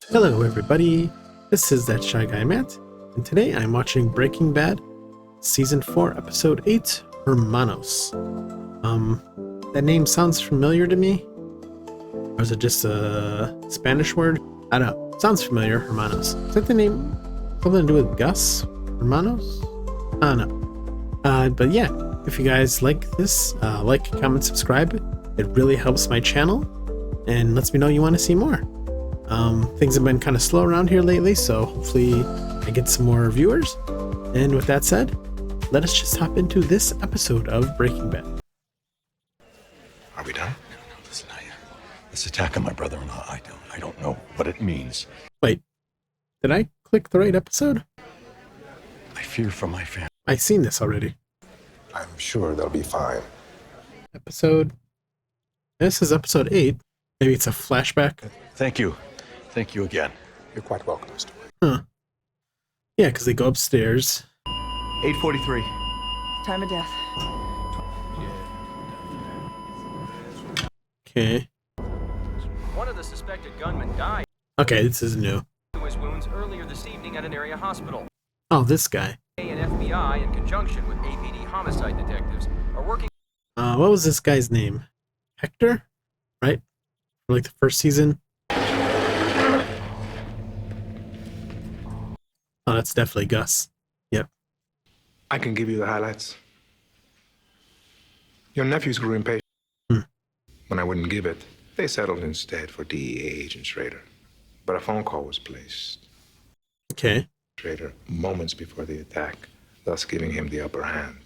Hello everybody, this is That Shy Guy Matt, and today I'm watching Breaking Bad, Season 4, Episode 8, Hermanos. That name sounds familiar to me, or is it just a Spanish word? I don't know, sounds familiar, Hermanos. Is that the name, something to do with Gus? Hermanos? I don't know. But yeah, if you guys like this, like, comment, subscribe. It really helps my channel, and lets me know you want to see more. Things have been kind of slow around here lately, so hopefully I get some more viewers. And with that said, let us just hop into this episode of Breaking Bad. Are we done? No, listen, this attack on my brother-in-law, I don't know what it means. Wait, did I click the right episode? I fear for my family. I've seen this already. I'm sure they'll be fine. Episode... This is episode 8. Maybe it's a flashback. Thank you. Thank you again. You're quite welcome, Mr. Huh. Yeah, because they go upstairs. 8:43. Time of death. Okay. One of the suspected gunmen died Okay, this is new. to his wounds earlier this evening at an area hospital. Oh, this guy. And FBI, in conjunction with APD homicide detectives, are working. What was this guy's name? Hector? Right? For like the first season? Oh, that's definitely Gus. Yep. I can give you the highlights. Your nephews grew impatient. When I wouldn't give it, they settled instead for DEA agent Schrader. But a phone call was placed. Okay. Schrader moments before the attack, thus giving him the upper hand.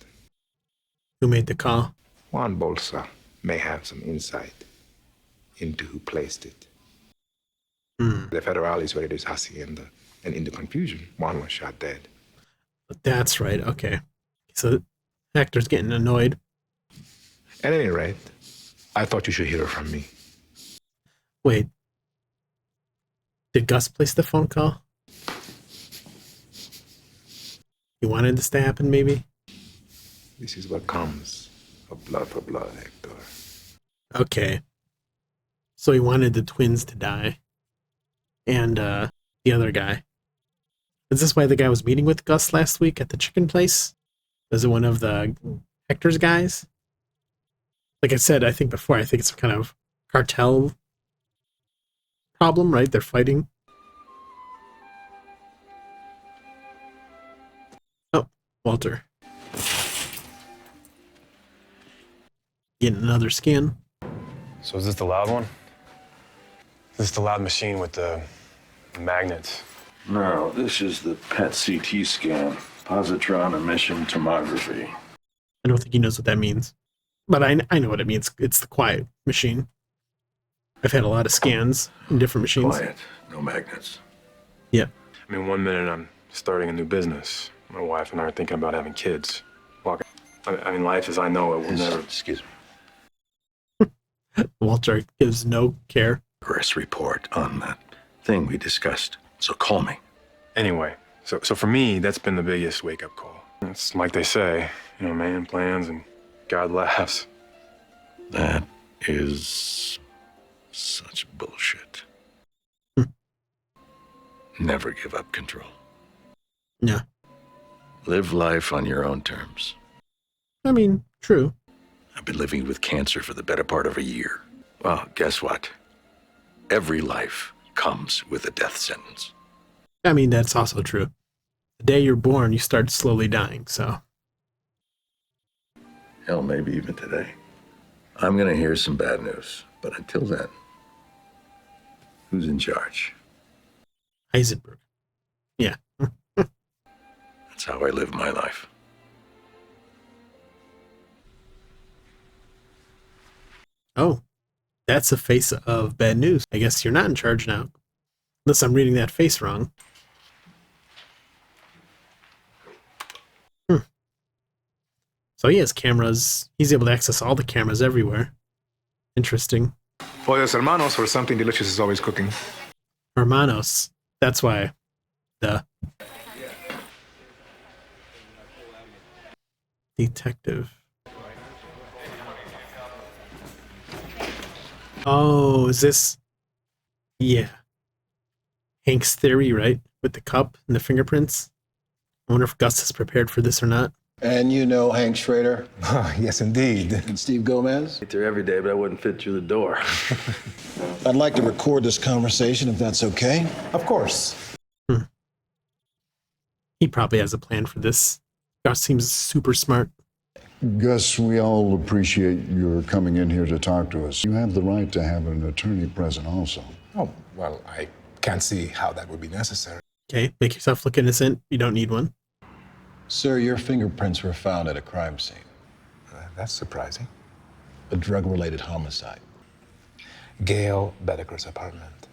Who made the call? Juan Bolsa may have some insight into who placed it. The Federales raided his hacienda, and in the confusion, Juan was shot dead. That's right, okay. So Hector's getting annoyed. At any rate, I thought you should hear it from me. Wait. Did Gus place the phone call? He wanted this to happen, maybe? This is what comes of blood for blood, Hector. Okay. So he wanted the twins to die. And, the other guy. Is this why the guy was meeting with Gus last week at the chicken place? Was it one of the Hector's guys? Like I said, I think before, I think it's kind of cartel problem, right? They're fighting. Oh, Walter. Getting another scan. So is this the loud one? Is this the loud machine with the magnets? No, this is the PET CT scan, positron emission tomography. I don't think he knows what that means. But I know what it means. It's the quiet machine. I've had a lot of scans in different machines. Quiet, no magnets. Yeah. I mean, 1 minute I'm starting a new business. My wife and I are thinking about having kids. I mean, life as I know it will never... Excuse me. Walter gives no care. Progress report on that thing we discussed. So call me. Anyway, so for me, that's been the biggest wake-up call. It's like they say, man plans and God laughs. That is such bullshit. Never give up control. Yeah. Live life on your own terms. I mean, true. I've been living with cancer for the better part of a year. Well, guess what? Every life comes with a death sentence. I mean, that's also true. The day you're born, you start slowly dying, so... Hell, maybe even today. I'm gonna hear some bad news. But until then, who's in charge? Heisenberg. Yeah. That's how I live my life. Oh, that's the face of bad news. I guess you're not in charge now. Unless I'm reading that face wrong. So he has cameras. He's able to access all the cameras everywhere. Interesting. Pollos Hermanos, or something delicious is always cooking. Hermanos. That's why. The detective. Oh, is this? Yeah. Hank's theory, right? With the cup and the fingerprints. I wonder if Gus is prepared for this or not. And you know Hank Schrader Yes, indeed. and Steve Gomez? Get there every day, but I wouldn't fit through the door. I'd like to record this conversation if that's okay. Of course. He probably has a plan for this. Gus seems super smart. Gus, we all appreciate your coming in here to talk to us. You have the right to have an attorney present also. Oh, well, I can't see how that would be necessary. Okay, make yourself look innocent. You don't need one. Sir, your fingerprints were found at a crime scene. That's surprising. A drug-related homicide. Gail Bedeker's apartment.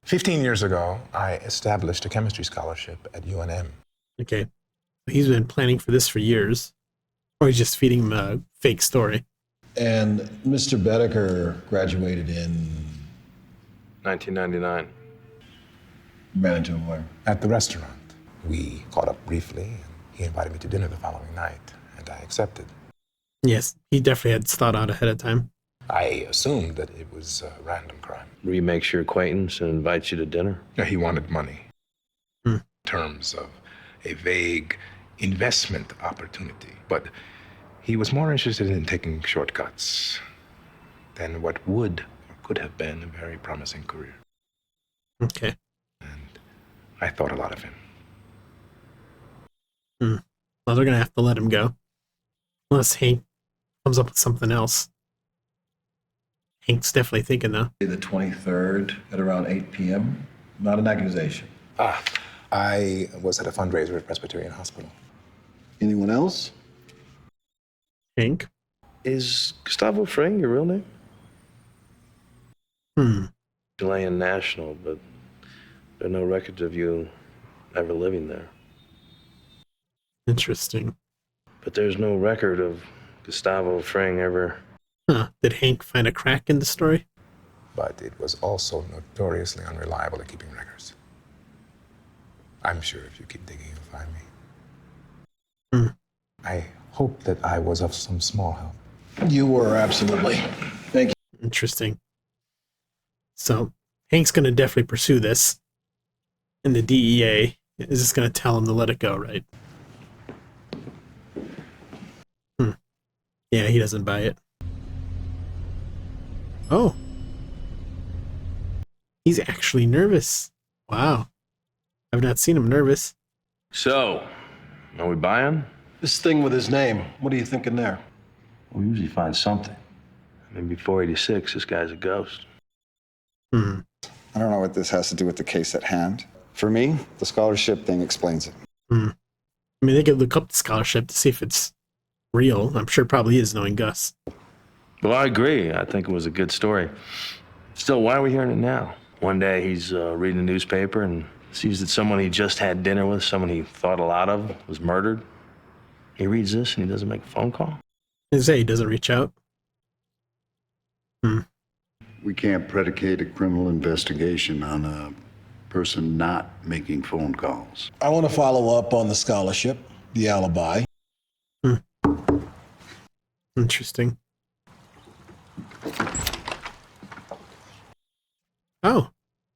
15 years ago, I established a chemistry scholarship at UNM. Okay. He's been planning for this for years. Or he's just feeding him a fake story. And Mr. Bedeker graduated in... 1999. Ran into him where? At the restaurant. We caught up briefly, and he invited me to dinner the following night, and I accepted. Yes, he definitely had thought out ahead of time. I assumed that it was a random crime. He makes your acquaintance and invites you to dinner. Yeah, he wanted money. Hmm. In terms of a vague investment opportunity. But he was more interested in taking shortcuts than what would or could have been a very promising career. Okay. And I thought a lot of him. Well, they're going to have to let him go. Unless Hank comes up with something else. Hank's definitely thinking, though. The 23rd at around 8 p.m. Not an accusation. I was at a fundraiser at Presbyterian Hospital. Anyone else? Hank? Is Gustavo Fring your real name? Chilean national, but there are no records of you ever living there. Interesting. But there's no record of Gustavo Fring ever... Huh. Did Hank find a crack in the story? But it was also notoriously unreliable at keeping records. I'm sure if you keep digging, you'll find me. I hope that I was of some small help. You were, absolutely. Thank you. Interesting. So, Hank's going to definitely pursue this. And the DEA is just going to tell him to let it go, right? Yeah, he doesn't buy it. Oh. He's actually nervous. Wow. I've not seen him nervous. So, are we buying? This thing with his name, what are you thinking there? We usually find something. I mean, before 86, this guy's a ghost. I don't know what this has to do with the case at hand. For me, the scholarship thing explains it. I mean, they could look up the scholarship to see if it's real. I'm sure it probably is, knowing Gus. Well, I agree. I think it was a good story. Still, why are we hearing it now? One day he's reading the newspaper and sees that someone he just had dinner with, someone he thought a lot of, was murdered. He reads this and he doesn't make a phone call. They say he doesn't reach out. We can't predicate a criminal investigation on a person not making phone calls. I want to follow up on the scholarship, the alibi. Interesting. Oh,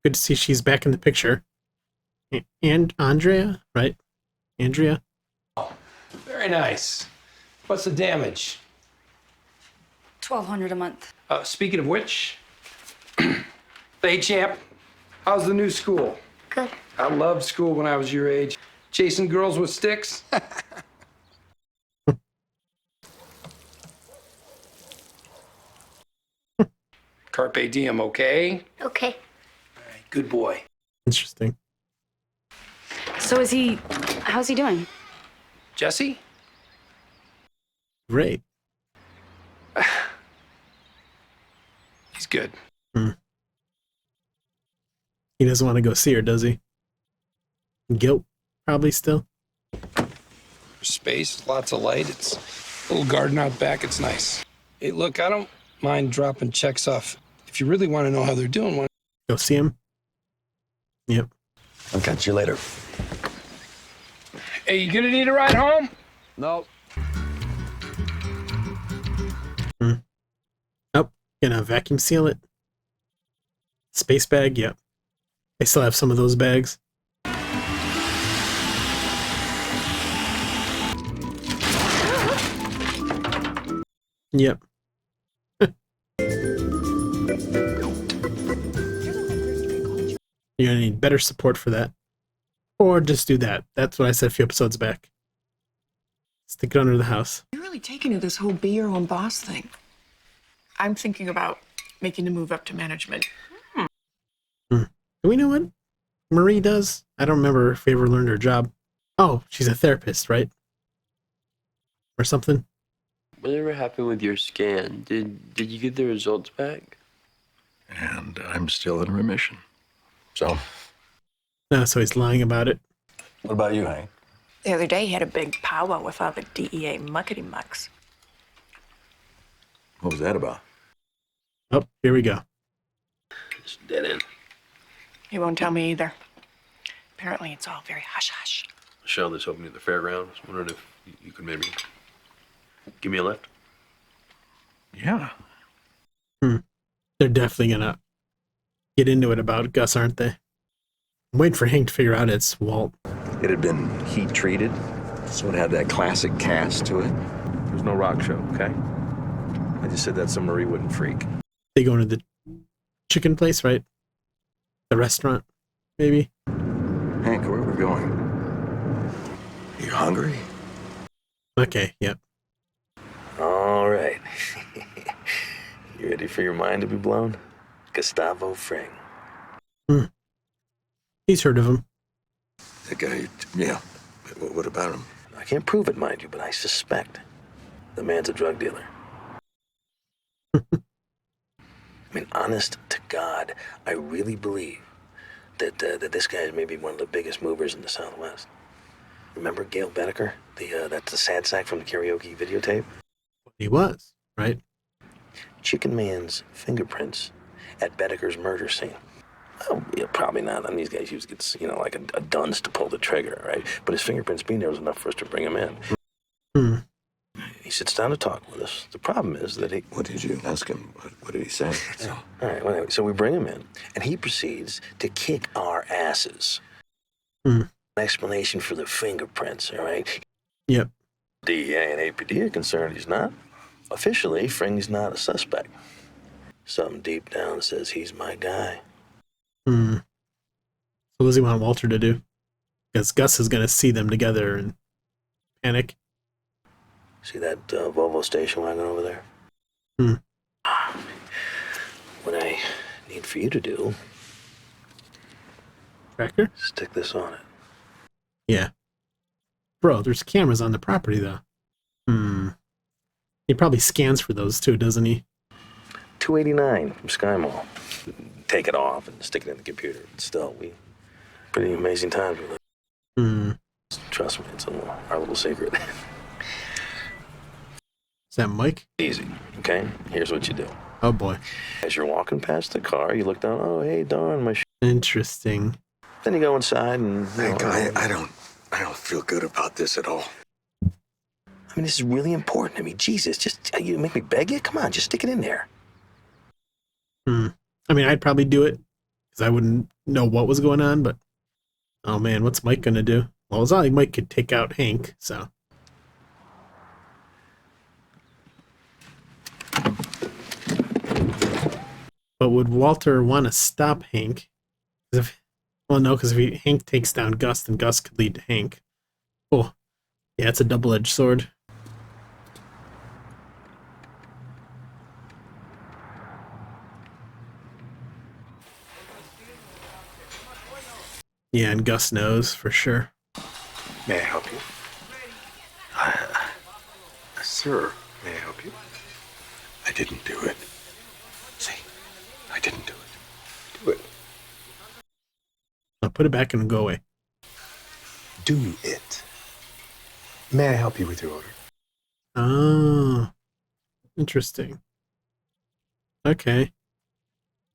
good to see she's back in the picture. And Andrea, right? Andrea? Very nice. What's the damage? $1,200 a month. Speaking of which, hey, champ, how's the new school? Good. I loved school when I was your age. Chasing girls with sticks? Carpe diem, okay? Okay. All right, good boy. Interesting. So how's he doing? Jesse? Great. He's good. He doesn't want to go see her, does he? Guilt, probably still. Space, lots of light. It's a little garden out back. It's nice. Hey, look, I don't mind dropping checks off. If you really want to know how they're doing, why Go see him? Yep. I'll catch you later. Hey, you gonna need a ride home? No. Oh, gonna vacuum seal it. Space bag, yep. I still have some of those bags. Yep. You're gonna need better support for that. Or just do that. That's what I said a few episodes back. Stick it under the house. You're really taking to this whole be your own boss thing. I'm thinking about making the move up to management. Do we know what Marie does? I don't remember if we ever learned her job. Oh, she's a therapist, right? Or something? Whatever happened with your scan? Did you get the results back? And I'm still in remission. So, No, so he's lying about it. what about you, Hank? The other day, he had a big powwow with all the DEA muckety-mucks. What was that about? Oh, here we go. It's dead end. He won't tell me either. Apparently, it's all very hush-hush. Michelle, this opening at the fairgrounds. Wondering if you could maybe give me a lift. Yeah. They're definitely gonna get into it about Gus, aren't they? I'm waiting for Hank to figure out it's Walt. It had been heat treated, so it had that classic cast to it. There's no rock show, okay? I just said that so Marie wouldn't freak. They go into the chicken place, right? The restaurant, maybe? Hank, where are we going? You hungry? Okay, yep. All right. You ready for your mind to be blown? Gustavo Fring. He's heard of him. That guy, yeah. What about him? I can't prove it, mind you, but I suspect the man's a drug dealer. I mean, honest to God, I really believe that this guy is maybe one of the biggest movers in the Southwest. Remember Gail Bedecker? That's the sad sack from the karaoke videotape? He was, right? Chicken Man's fingerprints at Bedecker's murder scene. Well, yeah, probably not. On these guys usually gets, like a dunce to pull the trigger, right? But his fingerprints being there was enough for us to bring him in. He sits down to talk with us. The problem is that he... What did you ask him? What did he say? All right, well, anyway, so we bring him in, and he proceeds to kick our asses. An explanation for the fingerprints, all right? Yep. DEA and APD are concerned he's not. Officially, Fring's not a suspect. Something deep down says he's my guy. So what does he want Walter to do? Because Gus is going to see them together and panic. See that Volvo station wagon over there? What I need for you to do... Tracker? Stick this on it. Yeah. Bro, there's cameras on the property, though. He probably scans for those, too, doesn't he? $289 from Sky Mall. Take it off and stick it in the computer. But still, pretty amazing times with it. Trust me, it's our little secret. Is that Mike? Easy, okay? Here's what you do. Oh, boy. As you're walking past the car, you look down, oh, hey, darn, my Interesting. Then you go inside and... Hank, I don't feel good about this at all. I mean, this is really important. I mean, Jesus, just, you make me beg you? Come on, just stick it in there. I mean, I'd probably do it, because I wouldn't know what was going on, but... Oh, man, what's Mike gonna do? Well, it's not like Mike could take out Hank, so... But would Walter want to stop Hank? Because if Hank takes down Gus, then Gus could lead to Hank. Oh, yeah, it's a double-edged sword. Yeah, and Gus knows for sure. May I help you? Sir, may I help you? I didn't do it. See, I didn't do it. Do it. I'll put it back and go away. Do it. May I help you with your order? Oh, interesting. Okay.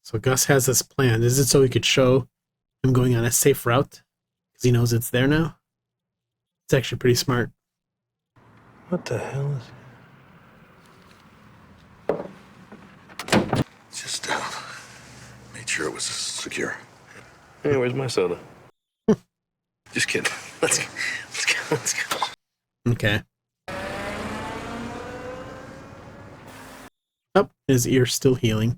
So Gus has this plan. Is it so he could show him going on a safe route? Because he knows it's there now? It's actually pretty smart. What the hell is... Just Made sure it was secure. Hey, where's my soda? Just kidding. Let's go. Let's go. Okay. Oh, his ear's still healing.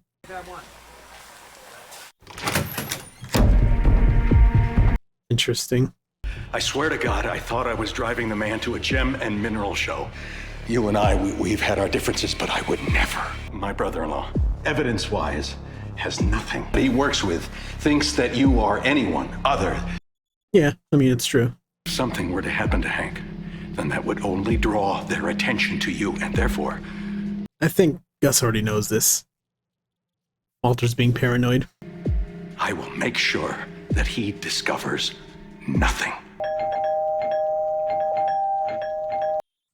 Interesting. I swear to God, I thought I was driving the man to a gem and mineral show. You and I, we've had our differences, but I would never. My brother-in-law, evidence-wise, has nothing. He works with, thinks that you are anyone other. Yeah, I mean, it's true. If something were to happen to Hank, then that would only draw their attention to you, and therefore... I think Gus already knows this. Walter's being paranoid. I will make sure that he discovers nothing.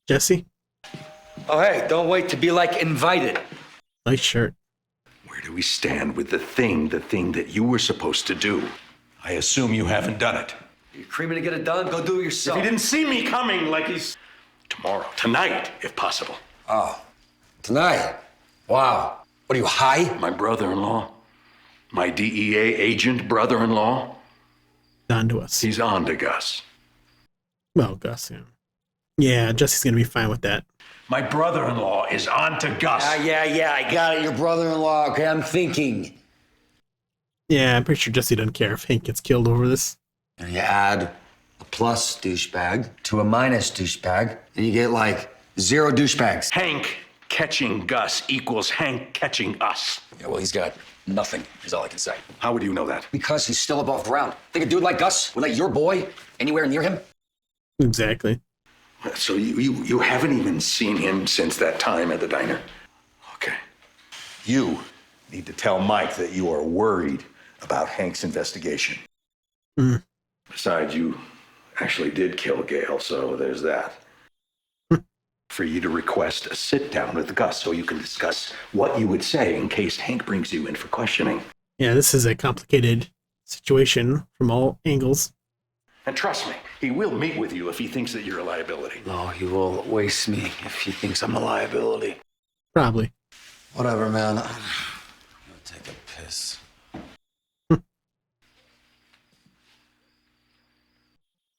Jesse? Oh, hey, don't wait to be, like, invited. Nice shirt. Where do we stand with the thing that you were supposed to do? I assume you haven't done it. You're creaming to get it done? Go do it yourself. If he didn't see me coming like he's... Tomorrow. Tonight, if possible. Oh, tonight? Wow. What are you, high? My brother-in-law. My DEA agent brother-in-law. On to us. He's on to Gus. Well, Gus, yeah. Yeah, Jesse's gonna be fine with that. My brother-in-law is on to Gus. Yeah, I got it. Your brother-in-law. Okay, I'm thinking. Yeah, I'm pretty sure Jesse doesn't care if Hank gets killed over this. And you add a plus douchebag to a minus douchebag, and you get, like, 0 douchebags. Hank catching Gus equals Hank catching us. Yeah, well, he's got nothing, is all I can say. How would you know that? Because he's still above ground. Think a dude like Gus would let your boy anywhere near him? Exactly. So you haven't even seen him since that time at the diner? Okay. You need to tell Mike that you are worried about Hank's investigation. Mm. Besides, you actually did kill Gail, so there's that. For you to request a sit-down with Gus so you can discuss what you would say in case Hank brings you in for questioning. Yeah, this is a complicated situation from all angles. And trust me, he will meet with you if he thinks that you're a liability. No, he will waste me if he thinks I'm a liability. Probably. Whatever, man. I'm gonna take a piss.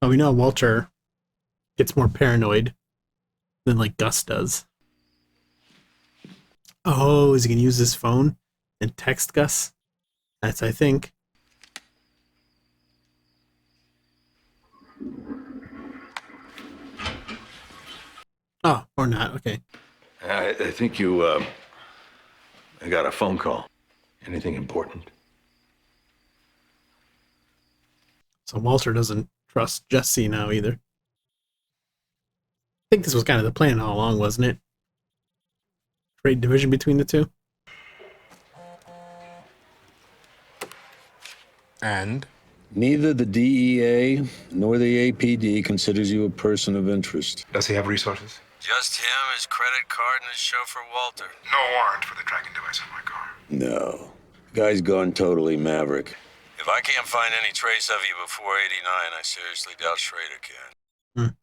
Oh, we know Walter gets more paranoid than, like, Gus does. Oh, is he gonna use his phone and text Gus? That's, I think. Oh, or not. Okay. I think you I got a phone call. Anything important? So Walter doesn't trust Jesse now either. I think this was kind of the plan all along, wasn't it? Create division between the two. And? Neither the DEA nor the APD considers you a person of interest. Does he have resources? Just him, his credit card, and his chauffeur, Walter. No warrant for the tracking device on my car. No. Guy's gone totally maverick. If I can't find any trace of you before 89, I seriously doubt Schrader can.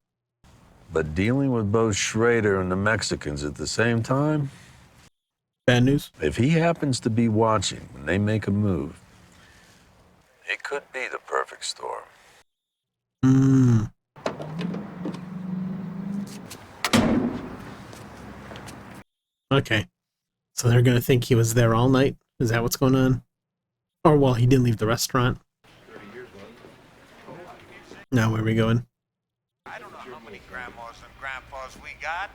But dealing with both Schrader and the Mexicans at the same time? Bad news. If he happens to be watching when they make a move, it could be the perfect storm. Okay. So they're going to think he was there all night? Is that what's going on? Or, well, he didn't leave the restaurant. Now, where are we going? I don't know how many grandmas and grandpas we got.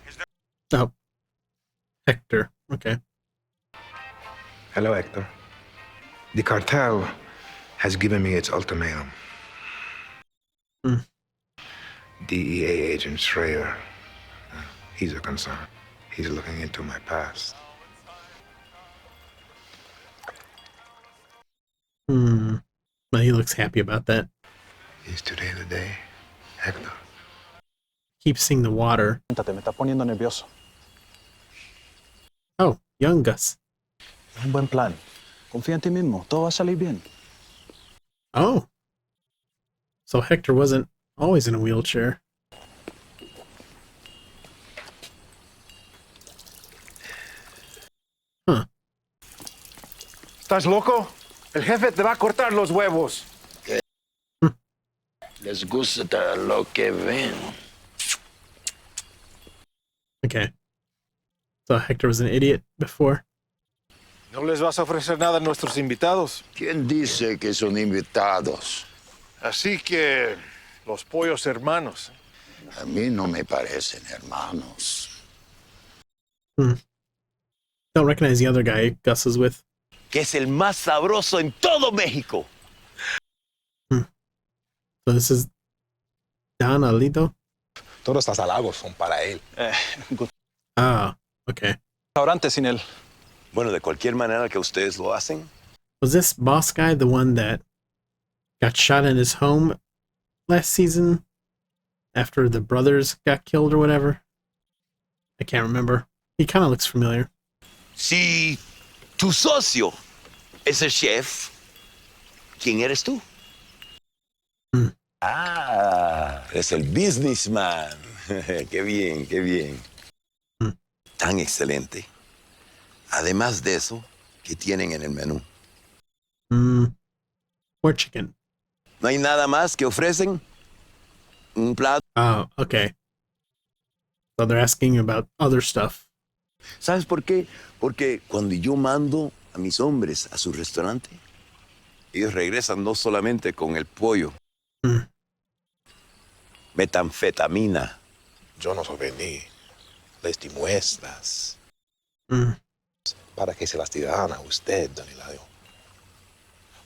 Is there... Oh. Hector. Okay. Hello, Hector. The cartel has given me its ultimatum. DEA agent Schrader. He's a concern. He's looking into my past. Well, he looks happy about that. Is today the day, Hector? Keep seeing the water. Oh, young Gus. Un buen plan. Confía en ti mismo. Todo va a salir bien. Oh. So Hector wasn't always in a wheelchair. Huh. ¿Estás loco? El jefe te va a cortar los huevos. Les gusta lo que ven. Okay. So Hector was an idiot before. No les vas a ofrecer nada a nuestros invitados. ¿Quién dice que son invitados? Así que los pollos hermanos. A mí no me parecen hermanos. Don't recognize the other guy Gus is with. Que es el más sabroso en todo México. So this is Don Alito? Todos los halagos son para él. Ah, okay. Restaurante sin él. Bueno, de cualquier manera que ustedes lo hacen. Was this boss guy the one that got shot in his home last season after the brothers got killed or whatever? I can't remember. He kind of looks familiar. Si tu socio es el chef, ¿quién eres tú? Ah, es el businessman. Qué bien, qué bien. Tan excelente. Además de eso, ¿qué tienen en el menú? More chicken. ¿No hay nada más que ofrecen? Un plato. Oh, okay. So they're asking about other stuff. ¿Sabes por qué? Porque cuando yo mando a mis hombres a su restaurante, ellos regresan no solamente con el pollo, metanfetamina. Yo no souvení. Les di muestras. Para que se las tiraran a usted, don Hilario.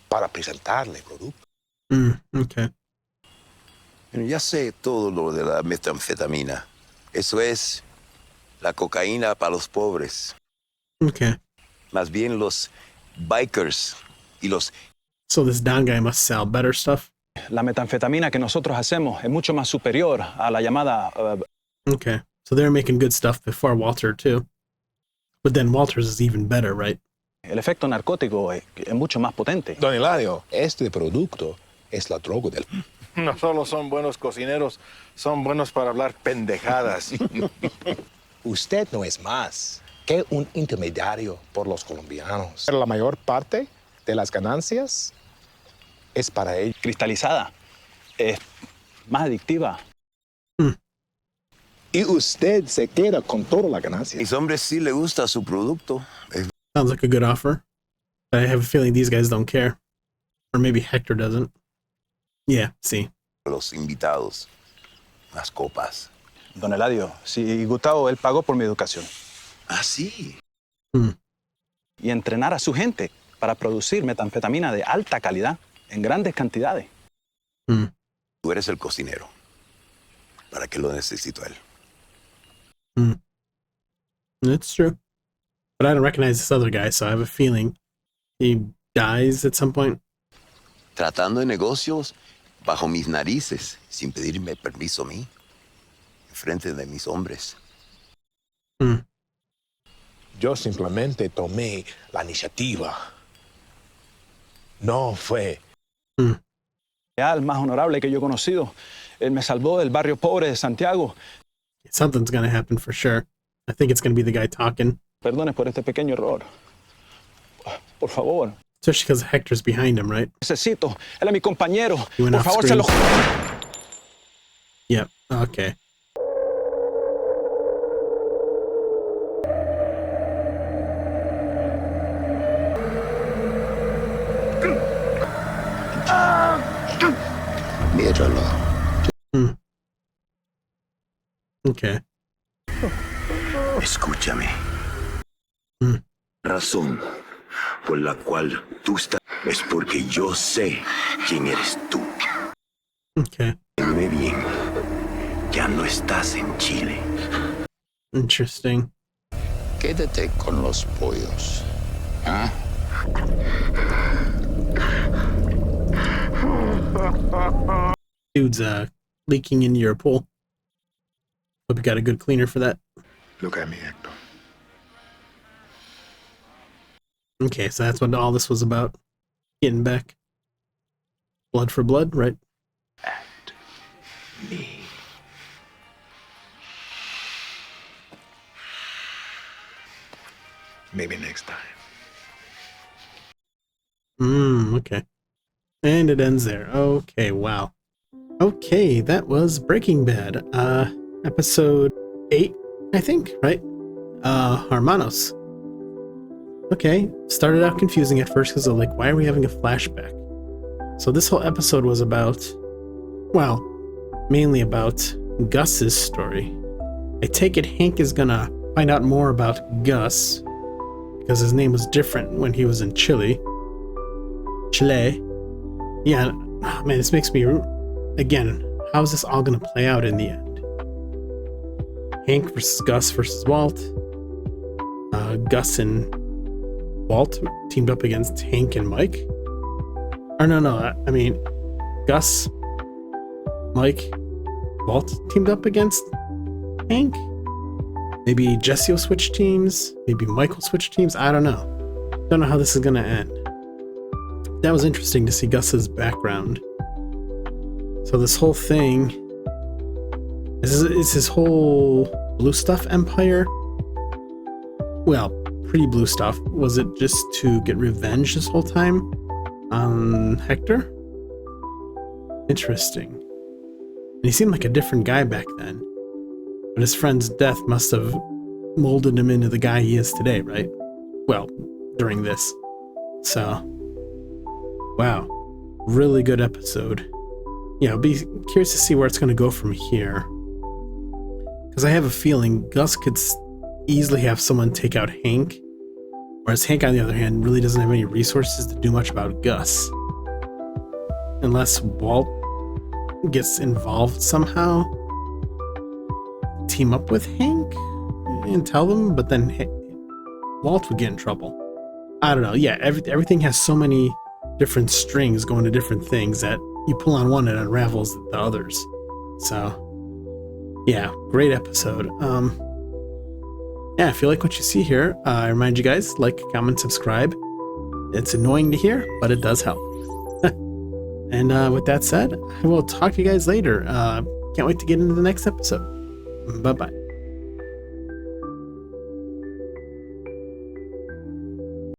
Para presentarle el producto. Okay. Pero ya sé todo lo de la metanfetamina. Eso es la cocaína para los pobres. Okay. Más bien los bikers y los... So this Don guy must sell better stuff. La metanfetamina que nosotros hacemos es mucho más superior a la llamada... Okay. So they're making good stuff before Walter, too. But then Walter's is even better, right? El efecto narcótico es mucho más potente. Don Hilario, este producto es la droga del... No solo son buenos cocineros, son buenos para hablar pendejadas. Usted no es más que un intermediario por los colombianos. Pero la mayor parte de las ganancias es para ellos. Cristalizada. Es más adictiva. Y usted se queda con toda la ganancia. Mis hombres sí le gusta su producto. Sounds like a good offer. But I have a feeling these guys don't care. Or maybe Hector doesn't. Yeah, sí. Los invitados, las copas. Don Eladio, si Gustavo, él pagó por mi educación. Ah, sí. Y entrenar a su gente para producir metanfetamina de alta calidad en grandes cantidades. Tú eres el cocinero. ¿Para qué lo necesito a él? It's true. But I don't recognize this other guy, so I have a feeling he dies at some point. Tratando de negocios bajo mis narices, sin pedirme permiso a mí, en frente de mis hombres. Yo simplemente tomé la iniciativa. No fue. El más honorable que yo he conocido. Él me salvó del barrio pobre de Santiago. Something's gonna happen for sure. I think it's gonna be the guy talking. Perdone por este pequeño error. Por favor. Especially because Hector's behind him, right? Necesito. Él es mi compañero. He went Por off favor, se lo... Yep, okay. Míralo. Okay. Escúchame. Razón por la cual tú estás es porque yo sé quién eres tú. Okay. Muy bien. Ya no estás en Chile. Interesting. Quédate con los pollos. ¿Ah? Dude's leaking into your pool. Hope you got a good cleaner for that. Look at me, Hector. Okay, so that's what all this was about. Getting back. Blood for blood, right? Me. Maybe next time. Okay. And it ends there. Okay, wow. Okay, that was Breaking Bad. Episode 8, I think, right? Hermanos. Okay, started out confusing at first because of like, why are we having a flashback? So this whole episode was about, well, mainly about Gus's story. I take it Hank is gonna find out more about Gus because his name was different when he was in Chile. Yeah, man, this makes me, again, how's this all gonna play out in the end? Hank versus Gus versus Walt. Gus and Walt teamed up against Hank and Mike. Or no, I mean, Gus, Mike, Walt teamed up against Hank? Maybe Jesse will switch teams? Maybe Mike will switch teams? I don't know. Don't know how this is gonna end. That was interesting to see Gus's background. So this whole thing is his whole blue stuff empire. Well, pre-blue stuff. Was it just to get revenge this whole time on Hector? Interesting. And he seemed like a different guy back then. But his friend's death must have molded him into the guy he is today, right? Well, during this. So, wow. Really good episode. Yeah, I'll be curious to see where it's going to go from here. Because I have a feeling Gus could easily have someone take out Hank. Whereas Hank, on the other hand, really doesn't have any resources to do much about Gus. Unless Walt gets involved somehow. Team up with Hank and tell them, but then Walt would get in trouble. I don't know. Yeah, everything has so many different strings going to different things that you pull on one and it unravels the others. So, yeah, great episode. Yeah, if you like what you see here, I remind you guys, like, comment, subscribe. It's annoying to hear, but it does help. And with that said, I will talk to you guys later. Can't wait to get into the next episode. Bye-bye.